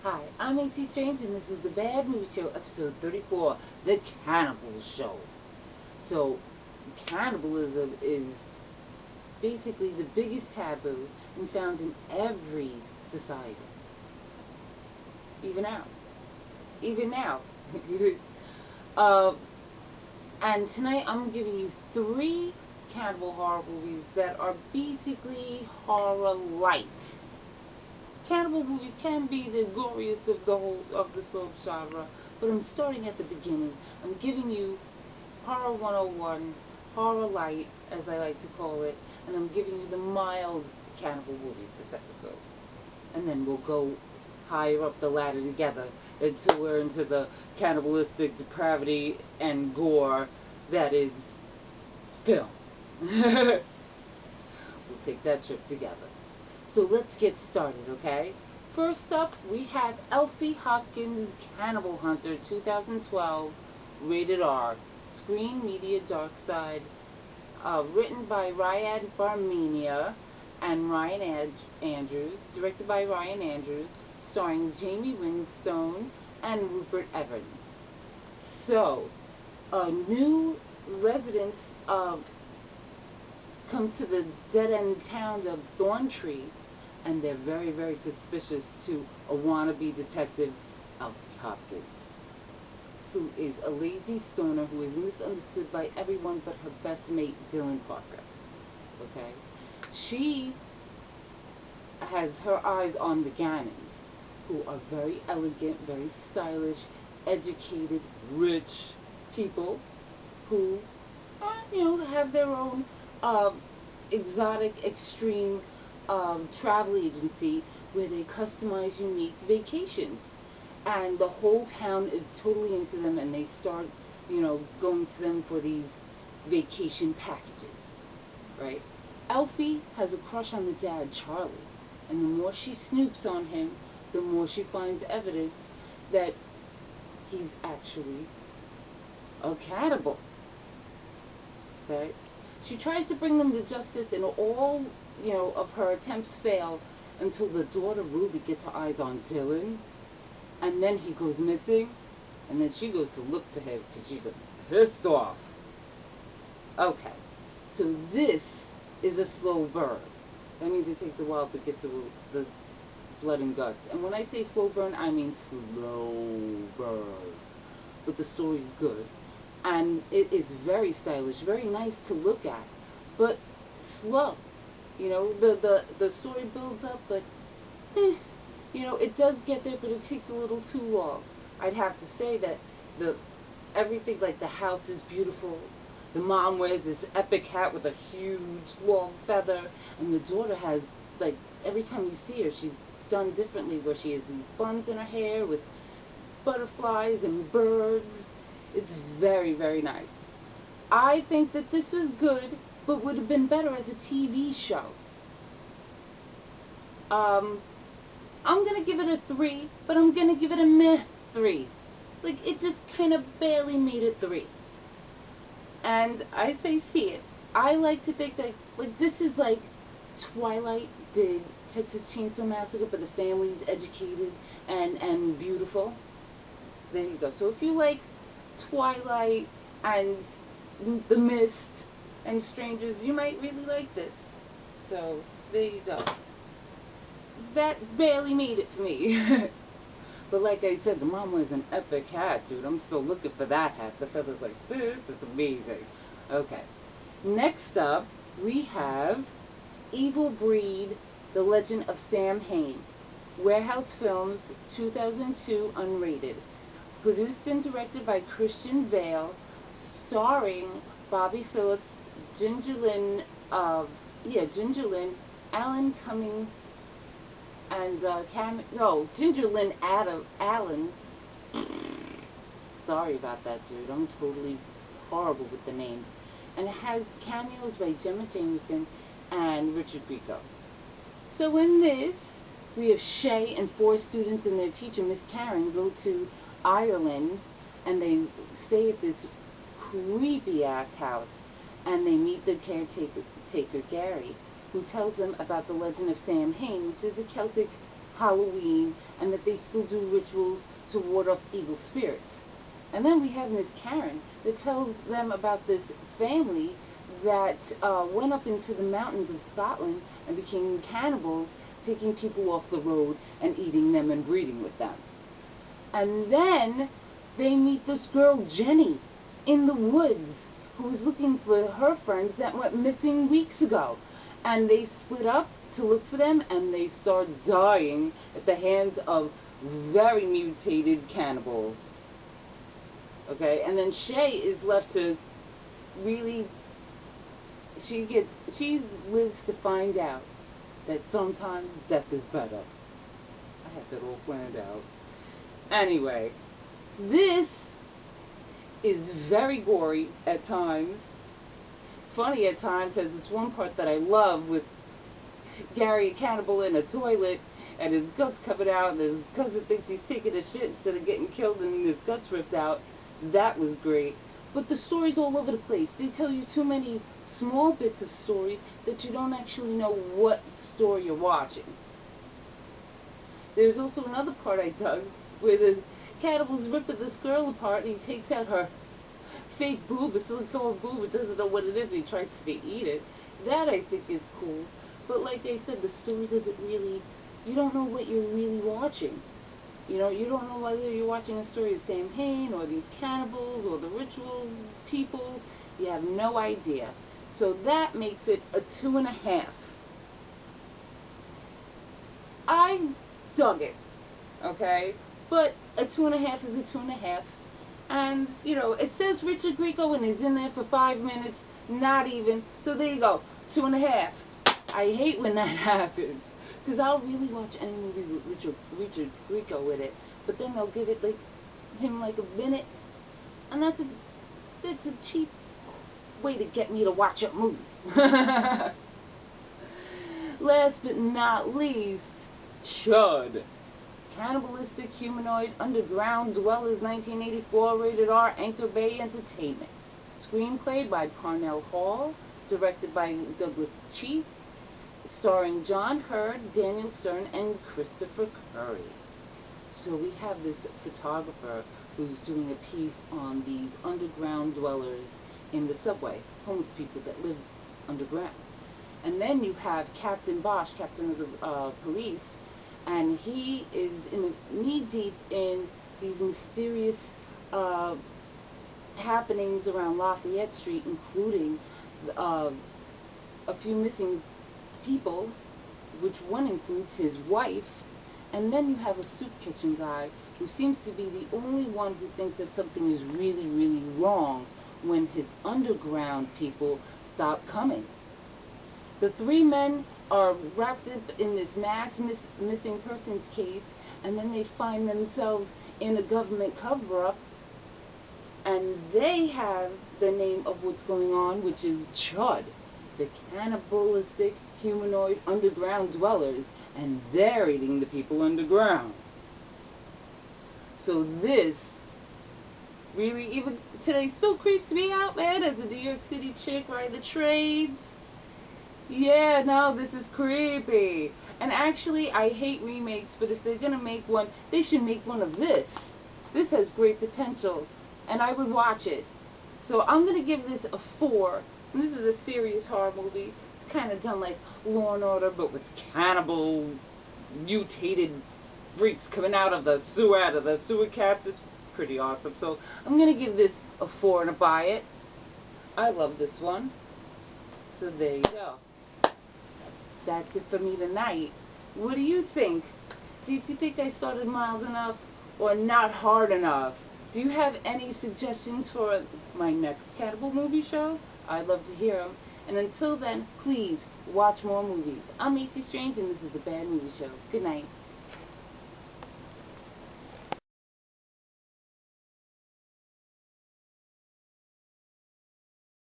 Hi, I'm A.C. Strange, and this is the Bad Movie Show, episode 34, The Cannibal Show. So, cannibalism is basically the biggest taboo and found in every society. Even now. And tonight I'm giving you 3 cannibal horror movies that are basically horror light. Cannibal movies can be the goriest of the subgenre, but I'm starting at the beginning. I'm giving you Horror 101, Horror Light, as I like to call it, and I'm giving you the mild cannibal movies this episode. And then we'll go higher up the ladder together until we're into the cannibalistic depravity and gore that is film. We'll take that trip together. So let's get started, okay? First up, we have Elfie Hopkins' Cannibal Hunter 2012, rated R, Screen Media Dark Side, written by Ryan Barmenia and Ryan Andrews, directed by Ryan Andrews, starring Jamie Winstone and Rupert Evans. So, new residents come to the dead-end town of Thorntree, and they're very, very suspicious to a wannabe detective, Elfie Hopkins, who is a lazy stoner who is misunderstood by everyone but her best mate, Dylan Parker. Okay? She has her eyes on the Gannons, who are very elegant, very stylish, educated, rich people who, have their own exotic, extreme travel agency where they customize unique vacations. And the whole town is totally into them, and they start, going to them for these vacation packages, right? Elfie has a crush on the dad, Charlie, and the more she snoops on him, the more she finds evidence that he's actually a cannibal. Okay? She tries to bring them to justice, and all, of her attempts fail until the daughter Ruby gets her eyes on Dylan, and then he goes missing, and then she goes to look for him because she's pissed off. Okay, so this is a slow burn. That means it takes a while to get to the blood and guts. And when I say slow burn, I mean slow burn. But the story's good. And it is very stylish, very nice to look at, but slow. The story builds up, but, it does get there, but it takes a little too long. I'd have to say that everything, like the house is beautiful. The mom wears this epic hat with a huge, long feather, and the daughter has, like, every time you see her, she's done differently, where she has these buns in her hair with butterflies and birds. It's very, very nice. I think that this was good, but would have been better as a TV show. I'm going to give it a 3, but I'm going to give it a meh 3. Like, it just kind of barely made a 3. And I say see it. I like to think that, like, this is like Twilight did Texas Chainsaw Massacre, but the family's educated and beautiful. There you go. So if you like Twilight and The Mist and Strangers, you might really like this. So there you go. That barely made it for me. But like I said, the mom wears an epic hat, dude. I'm still looking for that hat. The feather's like, this is amazing. Okay. Next up, we have Evil Breed, The Legend of Samhain. Warehouse Films, 2002, unrated. Produced and directed by Christian Bale, starring Bobby Phillips, Ginger Lynn, Alan Cumming, and Ginger Lynn Allen. Sorry about that, dude. I'm totally horrible with the names. And it has cameos by Gemma Jameson and Richard Grieco. So in this, we have Shay and 4 students and their teacher, Miss Karen, go to Ireland, and they stay at this creepy-ass house, and they meet the caretaker, Gary, who tells them about the legend of Samhain, which is a Celtic Halloween, and that they still do rituals to ward off evil spirits. And then we have Miss Karen that tells them about this family that went up into the mountains of Scotland and became cannibals, taking people off the road and eating them and breeding with them. And then they meet this girl, Jenny, in the woods, who was looking for her friends that went missing weeks ago. And they split up to look for them, and they start dying at the hands of very mutated cannibals. Okay, and then Shay is left to really, she lives to find out that sometimes death is better. I have that all planned out. Anyway, this is very gory at times, funny at times. Has this one part that I love with Gary, a cannibal, in a toilet, and his guts coming out, and his cousin thinks he's taking a shit instead of getting killed, and his guts ripped out. That was great. But the story's all over the place. They tell you too many small bits of stories that you don't actually know what story you're watching. There's also another part I dug where the cannibal's ripping this girl apart, and he takes out her fake boob, a silicone boob, and doesn't know what it is, and he tries to eat it. That I think is cool. But like I said, the story doesn't really, you don't know what you're really watching. You know, you don't know whether you're watching a story of Samhain or these cannibals or the ritual people. You have no idea. So that makes it a 2.5. I dug it, okay? But a 2.5 is a 2.5. And, you know, it says Richard Grieco and he's in there for 5 minutes, not even. So there you go, 2.5. I hate when that happens. Because I'll really watch any movie with Richard Grieco in it, but then they'll give it him like a minute, and that's a cheap way to get me to watch a movie. Last but not least, C.H.U.D. Cannibalistic, Humanoid, Underground Dwellers, 1984, rated R, Anchor Bay Entertainment. Screenplay by Parnell Hall, directed by Douglas Chief, starring John Hurd, Daniel Stern, and Christopher Curry. So we have this photographer who's doing a piece on these underground dwellers in the subway, homeless people that live underground. And then you have Captain Bosch, captain of the police, and he is knee-deep in these mysterious happenings around Lafayette Street, including a few missing people, which one includes his wife. And then you have a soup kitchen guy who seems to be the only one who thinks that something is really, really wrong when his underground people stop coming. The 3 men are wrapped up in this mass missing persons case, and then they find themselves in a government cover-up, and they have the name of what's going on, which is C.H.U.D, the Cannibalistic, Humanoid, Underground Dwellers, and they're eating the people underground. So this really, even today, still creeps me out, man, as a New York City chick riding the train. Yeah, no, this is creepy. And actually, I hate remakes, but if they're gonna make one, they should make one of this. This has great potential, and I would watch it. So I'm gonna give this a 4. And this is a serious horror movie. It's kind of done like Law and Order, but with cannibal, mutated freaks coming out of the sewer caps. It's pretty awesome. So I'm gonna give this a 4 and a buy it. I love this one. So there you go. That's it for me tonight. What do you think? Do you think I started mild enough or not hard enough? Do you have any suggestions for my next cannibal movie show? I'd love to hear them. And until then, please watch more movies. I'm AC Strange, and this is the Bad Movie Show. Good night.